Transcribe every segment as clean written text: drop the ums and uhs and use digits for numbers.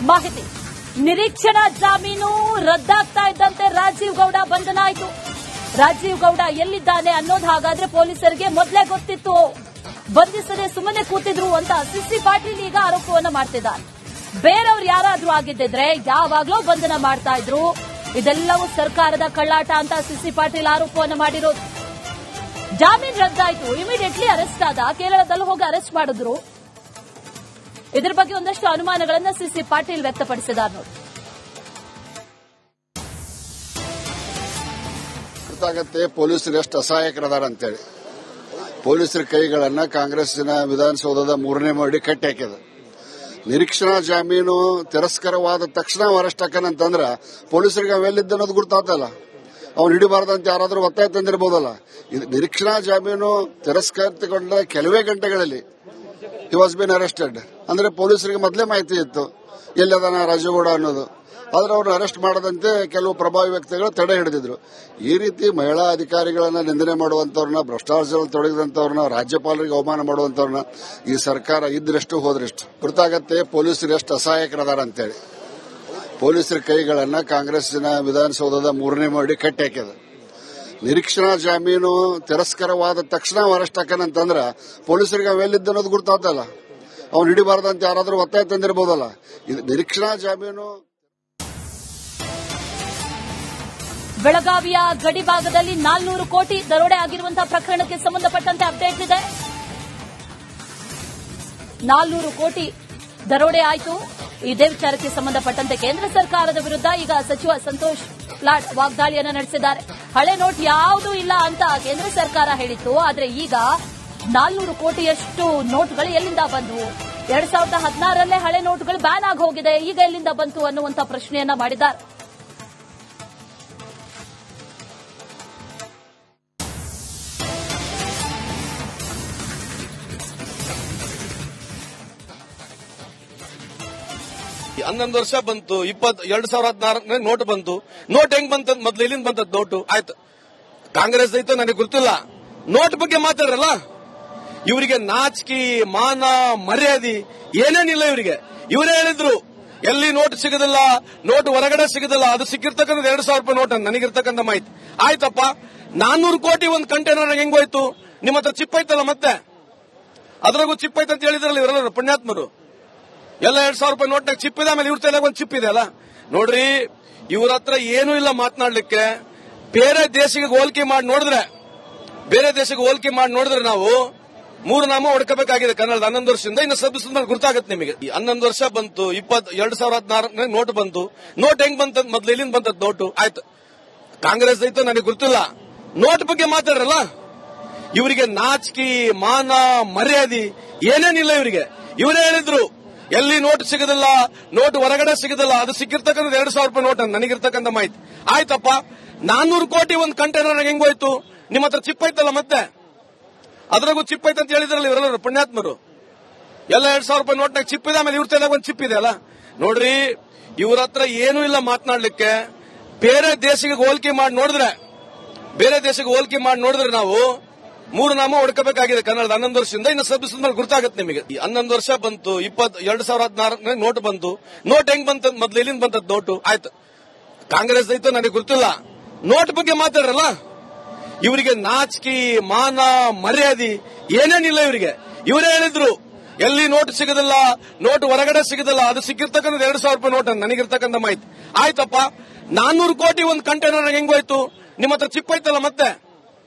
ಮಾಹಿತಿ. ನಿರೀಕ್ಷಣಾ ಜಾಮೀನು ರದ್ದಾಗ್ತಾ ಇದ್ದಂತೆ ರಾಜೀವ್ ಗೌಡ ಬಂಧನ ಆಯಿತು. ರಾಜೀವ್ ಗೌಡ ಎಲ್ಲಿದ್ದಾನೆ ಅನ್ನೋದು ಹಾಗಾದ್ರೆ ಪೊಲೀಸರಿಗೆ ಮೊದಲೇ ಗೊತ್ತಿತ್ತು, ಬಂಧಿಸದೆ ಸುಮ್ಮನೆ ಕೂತಿದ್ರು ಅಂತ ಸಿಸಿ ಪಾಟೀಲ್ ಈಗ ಆರೋಪವನ್ನ ಮಾಡ್ತಿದ್ದಾರೆ. ಬೇರೆಯವ್ರು ಯಾರಾದ್ರೂ ಆಗಿದ್ದಿದ್ರೆ ಯಾವಾಗ್ಲೂ ಬಂಧನ ಮಾಡ್ತಾ ಇದ್ರು. ಇದೆಲ್ಲವೂ ಸರ್ಕಾರದ ಕಳ್ಳಾಟ ಅಂತ ಸಿಸಿ ಪಾಟೀಲ್ ಆರೋಪವನ್ನ ಮಾಡಿರೋದು. ಜಾಮೀನು ರದ್ದಾಯಿತು, ಇಮಿಡಿಯೇಟ್ಲಿ ಅರೆಸ್ಟ್ ಆದ. ಕೇರಳದಲ್ಲಿ ಹೋಗಿ ಅರೆಸ್ಟ್ ಮಾಡಿದ್ರು. ಇದರ ಬಗ್ಗೆ ಒಂದಷ್ಟು ಅನುಮಾನಗಳನ್ನು ಸಿಸಿ ಪಾಟೀಲ್ ವ್ಯಕ್ತಪಡಿಸಿದ್ದಾರೆ ನೋಡಿ. ಗೊತ್ತಾಗತ್ತೆ ಪೊಲೀಸರು ಎಷ್ಟು ಅಸಹಾಯಕರದಾರ ಅಂತೇಳಿ. ಪೊಲೀಸರ ಕೈಗಳನ್ನ ಕಾಂಗ್ರೆಸ್ಸಿನ ವಿಧಾನಸೌಧದ 3ನೇ ಮಹಡಿ ಕಟ್ಟಿ ಹಾಕಿದೆ. ನಿರೀಕ್ಷಣಾ ಜಾಮೀನು ತಿರಸ್ಕಾರವಾದ ತಕ್ಷಣ ಅರೆಸ್ಟ್ ಹಾಕನಂತಂದ್ರ ಪೊಲೀಸರಿಗೆ ಅವೆಲ್ಲಿದ್ದ ಅನ್ನೋದು ಗುರ್ತಾತಲ್ಲ. ಅವ್ನು ಹಿಡಿಬಾರ್ದಂತ ಯಾರಾದ್ರೂ ಒತ್ತಾಯ ತಂದಿರಬಹುದಲ್ಲ. ನಿರೀಕ್ಷಣಾ ಜಾಮೀನು ತಿರಸ್ಕರಿಸಿಕೊಂಡ ಕೆಲವೇ ಗಂಟೆಗಳಲ್ಲಿ ಹಿ ವಾಸ್ ಬಿನ್ ಅರೆಸ್ಟೆಡ್. ಅಂದ್ರೆ ಪೊಲೀಸರಿಗೆ ಮೊದಲೇ ಮಾಹಿತಿ ಇತ್ತು ಎಲ್ಲದಾನ ರಾಜೇಗೌಡ ಅನ್ನೋದು. ಆದ್ರೆ ಅವ್ರನ್ನ ಅರೆಸ್ಟ್ ಮಾಡದಂತೆ ಕೆಲವು ಪ್ರಭಾವಿ ವ್ಯಕ್ತಿಗಳು ತಡೆ ಹಿಡಿದಿದ್ರು. ಈ ರೀತಿ ಮಹಿಳಾ ಅಧಿಕಾರಿಗಳನ್ನ ನಿಂದನೆ ಮಾಡುವಂತವ್ರನ್ನ, ಭ್ರಷ್ಟಾಚಾರದಲ್ಲಿ ತೊಡಗಿದಂತವ್ರನ್ನ, ರಾಜ್ಯಪಾಲರಿಗೆ ಅವಮಾನ ಮಾಡುವಂತವ್ರನ್ನ ಈ ಸರ್ಕಾರ ಇದ್ರೆಷ್ಟು ಹೋದ್ರೆಷ್ಟು. ಗೊತ್ತಾಗತ್ತೆ ಪೊಲೀಸರು ಎಷ್ಟು ಅಸಹಾಯಕರದಾರ ಅಂತೇಳಿ. ಪೊಲೀಸರ ಕೈಗಳನ್ನ ಕಾಂಗ್ರೆಸ್ಸಿನ ವಿಧಾನಸೌಧದ 3ನೇ ಮಹಡಿ ಕಟ್ಟಿ ಹಾಕಿದೆ. ನಿರೀಕ್ಷಣಾ ಜಾಮೀನು ತಿರಸ್ಕಾರವಾದ ತಕ್ಷಣ ಅರೆಸ್ಟ್ ಹಾಕನಂತಂದ್ರ ಪೊಲೀಸರಿಗೆ ಅವೆಲ್ಲಿದ್ದ ಅನ್ನೋದು ಗುರ್ತಾತಲ್ಲ. ಅವ್ನು ಹಿಡಿಬಾರ್ದಂತ ಯಾರಾದ್ರೂ ಒತ್ತಾಯ ತಂದಿರಬಹುದಲ್ಲ. ನಿರೀಕ್ಷಣಾ ಜಾಮೀನು. ಬೆಳಗಾವಿಯ ಗಡಿ ಭಾಗದಲ್ಲಿ 400 ಕೋಟಿ ದರೋಡೆ ಆಗಿರುವಂತಹ ಪ್ರಕರಣಕ್ಕೆ ಸಂಬಂಧಪಟ್ಟಂತೆ ಅಪ್ಡೇಟ್ ಇದೆ. 400 ಕೋಟಿ ದರೋಡೆ ಆಯಿತು. ಇದೇ ವಿಚಾರಕ್ಕೆ ಸಂಬಂಧಪಟ್ಟಂತೆ ಕೇಂದ್ರ ಸರ್ಕಾರದ ವಿರುದ್ಧ ಈಗ ಸಚಿವ ಸಂತೋಷ್ ಲಾಡ್ ವಾಗ್ದಾಳಿಯನ್ನು ನಡೆಸಿದ್ದಾರೆ. ಹಳೆ ನೋಟ್ ಯಾವುದೂ ಇಲ್ಲ ಅಂತ ಕೇಂದ್ರ ಸರ್ಕಾರ ಹೇಳಿತ್ತು. ಆದರೆ ಈಗ 400 ಕೋಟಿಯಷ್ಟು ನೋಟ್ಗಳು ಎಲ್ಲಿಂದ ಬಂದವು? 2016ರಲ್ಲೇ ಹಳೆ ನೋಟ್ಗಳು ಬ್ಯಾನ್ ಆಗಿ ಹೋಗಿದೆ, ಈಗ ಎಲ್ಲಿಂದ ಬಂತು ಅನ್ನುವಂಥ ಪ್ರಶ್ನೆಯನ್ನ ಮಾಡಿದ್ದಾರೆ. ಹನ್ನೊಂದು ವರ್ಷ ಬಂತು, 2016 ನೋಟ್ ಬಂತು. ನೋಟ್ ಹೆಂಗ್ ಬಂತ? ಮೊದ್ಲು ಇಲ್ಲಿಂದ ಬಂತದ್ ನೋಟು. ಆಯ್ತು, ಕಾಂಗ್ರೆಸ್ ಐತೋ ನನಗೆ ಗೊತ್ತಿಲ್ಲ. ನೋಟ್ ಬಗ್ಗೆ ಮಾತಾಡ್ರಲ್ಲ, ಇವರಿಗೆ ನಾಚಿಕೆ, ಮಾನ, ಮರ್ಯಾದೆ ಏನೇನಿಲ್ಲ ಇವರಿಗೆ. ಇವರೇ ಹೇಳಿದ್ರು ಎಲ್ಲಿ ನೋಟ್ ಸಿಗೋದಿಲ್ಲ, ನೋಟ್ ಹೊರಗಡೆ ಸಿಗೋದಿಲ್ಲ. ಅದು ಸಿಕ್ಕಿರ್ತಕ್ಕಂಥ 2,000 ರೂಪಾಯಿ ನೋಟ್ ಅಂತ ನನಗಿರ್ತಕ್ಕಂಥ ಮಾಹಿತಿ. ಆಯ್ತಪ್ಪ, 400 ಕೋಟಿ ಒಂದು ಕಂಟೈನರ್ ಹೆಂಗೋಯ್ತು? ನಿಮ್ಮ ಹತ್ರ ಚಿಪ್ ಐತಲ್ಲ, ಮತ್ತೆ ಅದ್ರಾಗೂ ಚಿಪ್ ಐತೆ ಅಂತ ಹೇಳಿದ್ರಲ್ಲ ಇವರೆಲ್ಲ ಪುಣ್ಯಾತ್ಮರು. ಎಲ್ಲ 2,000 ರೂಪಾಯಿ ನೋಟ್ನಾಗ ಚಿಪ್ ಇದೆ, ಆಮೇಲೆ ಇವ್ರ ತಲೆಗೆ ಒಂದು ಚಿಪ್ ಇದೆ ಅಲ್ಲ. ನೋಡ್ರಿ, ಇವ್ರ ಹತ್ರ ಏನೂ ಇಲ್ಲ ಮಾತನಾಡ್ಲಿಕ್ಕೆ. ಬೇರೆ ದೇಶಕ್ಕೆ ಹೋಲಿಕೆ ಮಾಡಿ ನೋಡಿದ್ರೆ ನಾವು 3 ನಾಮ ಹೊಡ್ಕೋಬೇಕಾಗಿದೆ ಕನ್ನಡದ 11 ವರ್ಷದಿಂದ. ಇನ್ನು ಸಬ್ಬಿಸಿದ ಗುರ್ತಾಗತ್ತೆ ನಿಮಗೆ. 11 ವರ್ಷ ಬಂತು, 2016 ನೋಟ್ ಬಂತು. ನೋಟ್ ಹೆಂಗ್ ಬಂತ? ಮೊದ್ಲು ಇಲ್ಲಿಂದ ಬಂತದ್ ನೋಟು. ಆಯ್ತು, ಕಾಂಗ್ರೆಸ್ ಐತೋ ನನಗೆ ಗೊತ್ತಿಲ್ಲ. ನೋಟ್ ಬಗ್ಗೆ ಮಾತಾಡ್ರಲ್ಲ, ಇವರಿಗೆ ನಾಚಿಕೆ, ಮಾನ, ಮರ್ಯಾದೆ ಏನೇನಿಲ್ಲ ಇವರಿಗೆ. ಇವರೇ ಹೇಳಿದ್ರು ಎಲ್ಲಿ ನೋಟ್ ಸಿಗೋದಿಲ್ಲ, ನೋಟ್ ಹೊರಗಡೆ ಸಿಗೋದಿಲ್ಲ. ಅದು ಸಿಕ್ಕಿರ್ತಕ್ಕಂಥ 2,000 ರೂಪಾಯಿ ನೋಟ್ ಅಂತ ನನಗಿರ್ತಕ್ಕಂಥ ಮಾಹಿತಿ. ಆಯ್ತಪ್ಪ, 400 ಕೋಟಿ ಒಂದು ಕಂಟೈನರ್ ಹೆಂಗೋಯ್ತು? ನಿಮ್ಮ ಹತ್ರ ಚಿಪ್ ಐತಲ್ಲ, ಮತ್ತೆ ಅದ್ರಾಗೂ ಚಿಪ್ ಐತೆ ಅಂತ ಹೇಳಿದ್ರಲ್ಲ ಇವರೆಲ್ಲ ಪುಣ್ಯಾತ್ಮರು. ಎಲ್ಲ 2,000 ರೂಪಾಯಿ ನೋಟ್ನಾಗ ಚಿಪ್ ಇದೆ, ಆಮೇಲೆ ಇವ್ರ ತಲೆಗೆ ಒಂದು ಚಿಪ್ ಇದೆ ಅಲ್ಲ. ನೋಡ್ರಿ, ಇವ್ರ ಹತ್ರ ಏನೂ ಇಲ್ಲ ಮಾತನಾಡ್ಲಿಕ್ಕೆ. ಬೇರೆ ದೇಶಕ್ಕೆ ಹೋಲಿಕೆ ಮಾಡಿ ನೋಡಿದ್ರೆ ನಾವು 3 ನಾಮ ಹೊಡ್ಕೋಬೇಕಾಗಿದೆ ಕನ್ನಡದ 11 ವರ್ಷದಿಂದ. ಇನ್ನು ಸಬ್ಬಿಸಿದ ಗುರ್ತಾಗತ್ತೆ ನಿಮಗೆ. 11 ವರ್ಷ ಬಂತು, 2016 ನೋಟ್ ಬಂತು. ನೋಟ್ ಹೆಂಗ್ ಬಂತ? ಮೊದ್ಲು ಇಲ್ಲಿಂದ ಬಂತದ್ ನೋಟು. ಆಯ್ತು, ಕಾಂಗ್ರೆಸ್ ಐತೋ ನನಗೆ ಗೊತ್ತಿಲ್ಲ. ನೋಟ್ ಬಗ್ಗೆ ಮಾತಾಡ್ರಲ್ಲ, ಇವರಿಗೆ ನಾಚಿಕೆ, ಮಾನ, ಮರ್ಯಾದೆ ಏನೇನಿಲ್ಲ ಇವರಿಗೆ. ಇವರೇ ಹೇಳಿದ್ರು ಎಲ್ಲಿ ನೋಟ್ ಸಿಗೋದಿಲ್ಲ, ನೋಟ್ ಹೊರಗಡೆ ಸಿಗೋದಿಲ್ಲ. ಅದು ಸಿಕ್ಕಿರ್ತಕ್ಕಂಥ 2,000 ರೂಪಾಯಿ ನೋಟ್ ಅಂತ ನನಗಿರ್ತಕ್ಕಂಥ ಮಾಹಿತಿ. ಆಯ್ತಪ್ಪ, 400 ಕೋಟಿ ಒಂದು ಕಂಟೈನರ್ ಹೆಂಗೋಯ್ತು? ನಿಮ್ಮ ಹತ್ರ ಚಿಪ್ ಐತಲ್ಲ, ಮತ್ತೆ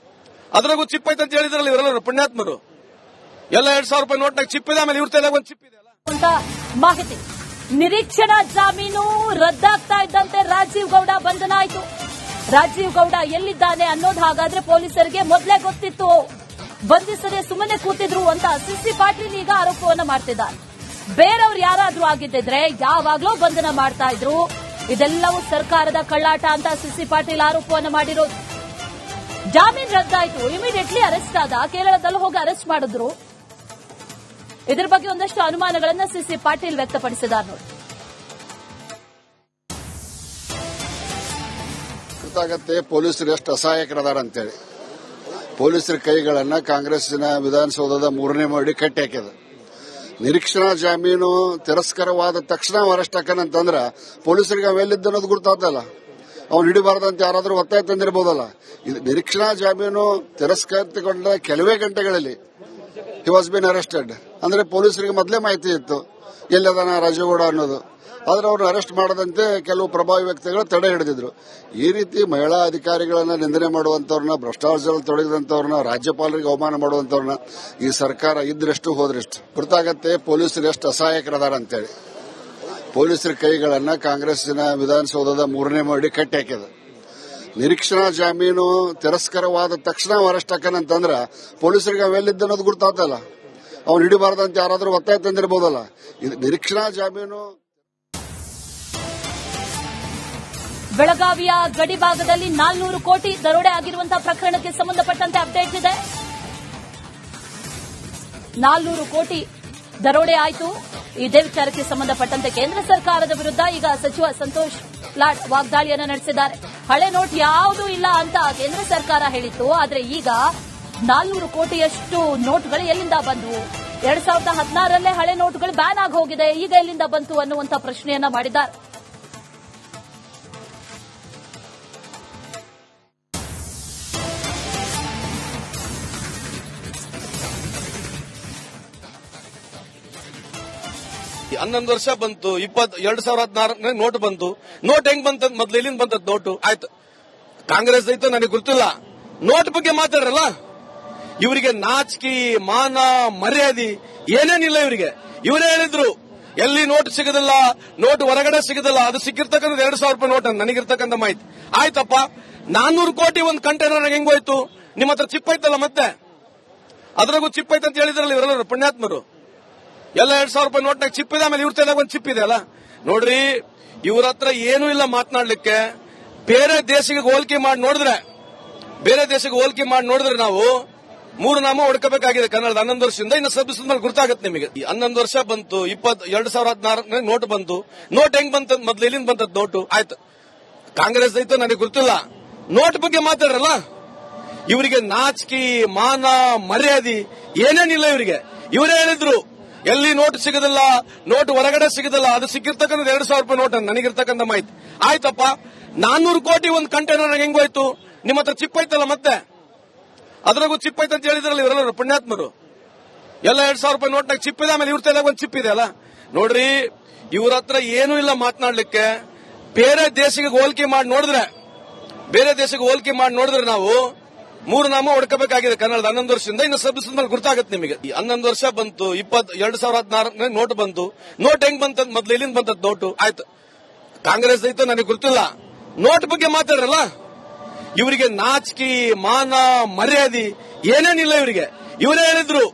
ಅದ್ರಾಗೂ ಚಿಪ್ ಐತೆ ಅಂತ ಹೇಳಿದ್ರಲ್ಲ ಇವರೆಲ್ಲ ಪುಣ್ಯಾತ್ಮರು. ಎಲ್ಲ 2,000 ರೂಪಾಯಿ ನೋಟ್ನಾಗ ಚಿಪ್ ಇದೆ, ಆಮೇಲೆ ಇವ್ರ ತಲೆಗೆ ಒಂದು ಚಿಪ್ ಇದೆ ಅಲ್ಲ. ಮಾಹಿತಿ. ನಿರೀಕ್ಷಣಾ ಜಾಮೀನು ರದ್ದಾಗ್ತಾ ಇದ್ದಂತೆ ರಾಜೀವ್ ಗೌಡ ಬಂಧನ ಆಯಿತು. ರಾಜೀವ್ ಗೌಡ ಎಲ್ಲಿದ್ದಾನೆ ಅನ್ನೋದು ಹಾಗಾದ್ರೆ ಪೊಲೀಸರಿಗೆ ಮೊದಲೇ ಗೊತ್ತಿತ್ತು, ಬಂಧಿಸದೆ ಸುಮ್ಮನೆ ಕೂತಿದ್ರು ಅಂತ ಸಿಸಿ ಪಾಟೀಲ್ ಈಗ ಆರೋಪವನ್ನ ಮಾಡ್ತಿದ್ದಾರೆ. ಬೇರೆಯವ್ರು ಯಾರಾದ್ರೂ ಆಗಿದ್ದಿದ್ರೆ ಯಾವಾಗ್ಲೂ ಬಂಧನ ಮಾಡ್ತಾ ಇದ್ರು. ಇದೆಲ್ಲವೂ ಸರ್ಕಾರದ ಕಳ್ಳಾಟ ಅಂತ ಸಿಸಿ ಪಾಟೀಲ್ ಆರೋಪವನ್ನ ಮಾಡಿರೋದು. ಜಾಮೀನು ರದ್ದಾಯಿತು, ಇಮಿಡಿಯೇಟ್ಲಿ ಅರೆಸ್ಟ್ ಆದ. ಕೇರಳದಲ್ಲಿ ಹೋಗಿ ಅರೆಸ್ಟ್ ಮಾಡಿದ್ರು. ಇದರ ಬಗ್ಗೆ ಒಂದಷ್ಟು ಅನುಮಾನಗಳನ್ನು ಸಿಸಿ ಪಾಟೀಲ್ ವ್ಯಕ್ತಪಡಿಸಿದ್ದಾರೆ ನೋಡಿ. ಗೊತ್ತಾಗತ್ತೆ ಪೊಲೀಸರು ಎಷ್ಟು ಅಸಹಾಯಕರದಾರ ಅಂತೇಳಿ. ಪೊಲೀಸರ ಕೈಗಳನ್ನ ಕಾಂಗ್ರೆಸ್ಸಿನ ವಿಧಾನಸೌಧದ 3ನೇ ಮಹಡಿ ಕಟ್ಟಿ ಹಾಕಿದೆ. ನಿರೀಕ್ಷಣಾ ಜಾಮೀನು ತಿರಸ್ಕರವಾದ ತಕ್ಷಣ ಅರೆಸ್ಟ್ ಹಾಕನಂತಂದ್ರ ಪೊಲೀಸರಿಗೆ ಅವೆಲ್ಲಿದ್ದ ಅನ್ನೋದು ಗೊತ್ತಾಗ್ತಲ್ಲ. ಅವ್ನು ಹಿಡಿಬಾರ್ದಂತ ಯಾರಾದ್ರೂ ಒತ್ತಾಯ ತಂದಿರಬಹುದಲ್ಲ. ಇದು ನಿರೀಕ್ಷಣಾ ಜಾಮೀನು ತಿರಸ್ಕೃತಗೊಂಡ ಕೆಲವೇ ಗಂಟೆಗಳಲ್ಲಿ ಹಿ ವಾಸ್ ಬಿನ್ ಅರೆಸ್ಟೆಡ್ ಅಂದ್ರೆ ಪೊಲೀಸರಿಗೆ ಮೊದಲೇ ಮಾಹಿತಿ ಇತ್ತು ಎಲ್ಲದಾನ ರಾಜೇಗೌಡ ಅನ್ನೋದು. ಆದ್ರೆ ಅವ್ರನ್ನ ಅರೆಸ್ಟ್ ಮಾಡದಂತೆ ಕೆಲವು ಪ್ರಭಾವಿ ವ್ಯಕ್ತಿಗಳು ತಡೆ ಹಿಡಿದಿದ್ರು. ಈ ರೀತಿ ಮಹಿಳಾ ಅಧಿಕಾರಿಗಳನ್ನ ನಿಂದನೆ ಮಾಡುವಂತವ್ರನ್ನ, ಭ್ರಷ್ಟಾಚಾರದಲ್ಲಿ ತೊಡಗಿದಂತವ್ರನ್ನ, ರಾಜ್ಯಪಾಲರಿಗೆ ಅವಮಾನ ಮಾಡುವಂತವ್ರನ್ನ ಈ ಸರ್ಕಾರ ಇದ್ರೆಷ್ಟು ಹೋದ್ರೆಷ್ಟು ಗೊತ್ತಾಗತ್ತೆ ಪೊಲೀಸರು ಎಷ್ಟು ಅಸಹಾಯಕರದಾರ ಅಂತೇಳಿ. ಪೊಲೀಸರ ಕೈಗಳನ್ನ ಕಾಂಗ್ರೆಸ್ಸಿನ ವಿಧಾನಸೌಧದ 3ನೇ ಮಹಡಿ ಕಟ್ಟಿ ಹಾಕಿದೆ. ನಿರೀಕ್ಷಣಾ ಜಾಮೀನು ತಿರಸ್ಕರವಾದ ತಕ್ಷಣ ಅರೆಸ್ಟ್ ಹಾಕನಂತಂದ್ರ ಪೊಲೀಸರಿಗೆ ಅವೆಲ್ಲಿದ್ದ ಅನ್ನೋದು ಗೊತ್ತಾಗ್ತಲ್ಲ. ಅವ್ನು ಹಿಡಿಬಾರ್ದಂತ ಯಾರಾದ್ರೂ ಒತ್ತಾಯ ತಂದಿರಬಹುದಲ್ಲ. ಇದು ನಿರೀಕ್ಷಣಾ ಜಾಮೀನು. ಬೆಳಗಾವಿಯ ಗಡಿ ಭಾಗದಲ್ಲಿ 400 ಕೋಟಿ ದರೋಡೆ ಆಗಿರುವಂತಹ ಪ್ರಕರಣಕ್ಕೆ ಸಂಬಂಧಪಟ್ಟಂತೆ ಅಪ್ಡೇಟ್ ಇದೆ. 400 ಕೋಟಿ ದರೋಡೆ ಆಯಿತು. ಇದೇ ವಿಚಾರಕ್ಕೆ ಸಂಬಂಧಪಟ್ಟಂತೆ ಕೇಂದ್ರ ಸರ್ಕಾರದ ವಿರುದ್ಧ ಈಗ ಸಚಿವ ಸಂತೋಷ್ ಲಾಡ್ ವಾಗ್ದಾಳಿಯನ್ನು ನಡೆಸಿದ್ದಾರೆ. ಹಳೆ ನೋಟ್ ಯಾವುದೂ ಇಲ್ಲ ಅಂತ ಕೇಂದ್ರ ಸರ್ಕಾರ ಹೇಳಿತ್ತು. ಆದರೆ ಈಗ 400 ಕೋಟಿಯಷ್ಟು ನೋಟ್ಗಳು ಎಲ್ಲಿಂದ ಬಂದವು? 2016ರಲ್ಲೇ ಹಳೆ ನೋಟ್ಗಳು ಬ್ಯಾನ್ ಆಗಿ ಹೋಗಿದೆ, ಈಗ ಎಲ್ಲಿಂದ ಬಂತು ಅನ್ನುವಂಥ ಪ್ರಶ್ನೆಯನ್ನ ಮಾಡಿದ್ದಾರೆ. ಹನ್ನೊಂದು ವರ್ಷ ಬಂತು, 2016 ನೋಟ್ ಬಂತು. ನೋಟ್ ಹೆಂಗ್ ಬಂತ ಮೊದ್ಲು ಎಲ್ಲಿಂದ ಬಂತದ್ ನೋಟು? ಆಯ್ತು, ಕಾಂಗ್ರೆಸ್ ಐತು ನನಗೆ ಗೊತ್ತಿಲ್ಲ. ನೋಟ್ ಬಗ್ಗೆ ಮಾತಾಡ್ರಲ್ಲ, ಇವರಿಗೆ ನಾಚಿಕೆ, ಮಾನ, ಮರ್ಯಾದೆ ಏನೇನಿಲ್ಲ ಇವರಿಗೆ. ಇವರೇ ಹೇಳಿದ್ರು ಎಲ್ಲಿ ನೋಟ್ ಸಿಗದಿಲ್ಲ, ನೋಟ್ ಹೊರಗಡೆ ಸಿಗದಿಲ್ಲ, ಅದು ಸಿಕ್ಕಿರ್ತಕ್ಕಂಥ 2,000 ರೂಪಾಯಿ ನೋಟ್ ಅಂತ ನನಗಿರ್ತಕ್ಕಂಥ ಮಾಹಿತಿ. ಆಯ್ತಪ್ಪ, 400 ಕೋಟಿ ಒಂದು ಕಂಟೈನರ್ ಹೆಂಗೋಯ್ತು? ನಿಮ್ಮ ಹತ್ರ ಚಿಪ್ ಐತಲ್ಲ, ಮತ್ತೆ ಅದ್ರಾಗೂ ಚಿಪ್ ಐತೆ ಅಂತ ಹೇಳಿದ್ರಲ್ಲ ಇವರೆಲ್ಲರೂ ಪುಣ್ಯಾತ್ಮರು. ಎಲ್ಲ 2,000 ರೂಪಾಯಿ ನೋಟ್ನಾಗ ಚಿಪ್ ಇದೆ, ಆಮೇಲೆ ಇವ್ರ ತಲೆಯಾಗ ಒಂದು ಚಿಪ್ ಇದೆ ಅಲ್ಲ. ನೋಡ್ರಿ, ಇವ್ರ ಹತ್ರ ಏನೂ ಇಲ್ಲ ಮಾತನಾಡ್ಲಿಕ್ಕೆ. ಬೇರೆ ದೇಶಕ್ಕೆ ಹೋಲಿಕೆ ಮಾಡಿ ನೋಡಿದ್ರೆ ನಾವು 3 ನಾಮ ಹೊಡ್ಕೋಬೇಕಾಗಿದೆ ಕನ್ನಡದ 11 ವರ್ಷದಿಂದ. ಇನ್ನು ಸಬ್ಬಿಸಿದ ಮೇಲೆ ಗೊತ್ತಾಗತ್ತೆ ನಿಮಗೆ. 11 ವರ್ಷ ಬಂತು, 2016 ನೋಟ್ ಬಂತು. ನೋಟ್ ಹೆಂಗ್ ಬಂತ ಮೊದ್ಲು ಎಲ್ಲಿಂದ ಬಂತದ್ ನೋಟು? ಆಯ್ತು, ಕಾಂಗ್ರೆಸ್ ಐತು ನನಗೆ ಗೊತ್ತಿಲ್ಲ. ನೋಟ್ ಬಗ್ಗೆ ಮಾತಾಡ್ರಲ್ಲ, ಇವರಿಗೆ ನಾಚಿಕೆ, ಮಾನ, ಮರ್ಯಾದೆ ಏನೇನಿಲ್ಲ ಇವರಿಗೆ. ಇವರೇ ಹೇಳಿದ್ರು ಎಲ್ಲಿ ನೋಟ್ ಸಿಗದಿಲ್ಲ, ನೋಟ್ ಹೊರಗಡೆ ಸಿಗದಿಲ್ಲ, ಅದು ಸಿಕ್ಕಿರ್ತಕ್ಕಂಥ 2,000 ರೂಪಾಯಿ ನೋಟ್ ಅಂತ ನನಗಿರ್ತಕ್ಕಂಥ ಮಾಹಿತಿ. ಆಯ್ತಪ್ಪ, 400 ಕೋಟಿ ಒಂದು ಕಂಟೈನರ್ ಹೆಂಗೋಯ್ತು? ನಿಮ್ಮ ಹತ್ರ ಚಿಪ್ ಐತಲ್ಲ, ಮತ್ತೆ ಅದ್ರಾಗೂ ಚಿಪ್ ಐತೆ ಅಂತ ಹೇಳಿದ್ರಲ್ಲ ಇವರೆಲ್ಲರೂ ಪುಣ್ಯಾತ್ಮರು. ಎಲ್ಲ 2,000 ರೂಪಾಯಿ ನೋಟ್ನಾಗ ಚಿಪ್ ಇದೆ, ಆಮೇಲೆ ಇವ್ರ ತಲೆಯಾಗ ಒಂದು ಚಿಪ್ ಇದೆ ಅಲ್ಲ. ನೋಡ್ರಿ, ಇವ್ರ ಹತ್ರ ಏನೂ ಇಲ್ಲ ಮಾತನಾಡ್ಲಿಕ್ಕೆ. ಬೇರೆ ದೇಶಕ್ಕೆ ಹೋಲಿಕೆ ಮಾಡಿ ನೋಡಿದ್ರೆ ನಾವು 3 ನಾಮ ಹೊಡ್ಕೋಬೇಕಾಗಿದೆ ಕನ್ನಡದ 11 ವರ್ಷದಿಂದ. ಇನ್ನು ಸಬ್ಬಿಸಿದ ಮೇಲೆ ಗೊತ್ತಾಗತ್ತೆ ನಿಮಗೆ. 11 ವರ್ಷ ಬಂತು, 2016 ನೋಟ್ ಬಂತು. ನೋಟ್ ಹೆಂಗ್ ಬಂತ ಮೊದ್ಲು ಎಲ್ಲಿಂದ ಬಂತದ್ ನೋಟು? ಆಯ್ತು, ಕಾಂಗ್ರೆಸ್ ಐತು ನನಗೆ ಗೊತ್ತಿಲ್ಲ. ನೋಟ್ ಬಗ್ಗೆ ಮಾತಾಡ್ರಲ್ಲ, ಇವರಿಗೆ ನಾಚಿಕೆ, ಮಾನ, ಮರ್ಯಾದೆ ಏನೇನಿಲ್ಲ ಇವರಿಗೆ. ಇವರೇ ಹೇಳಿದ್ರು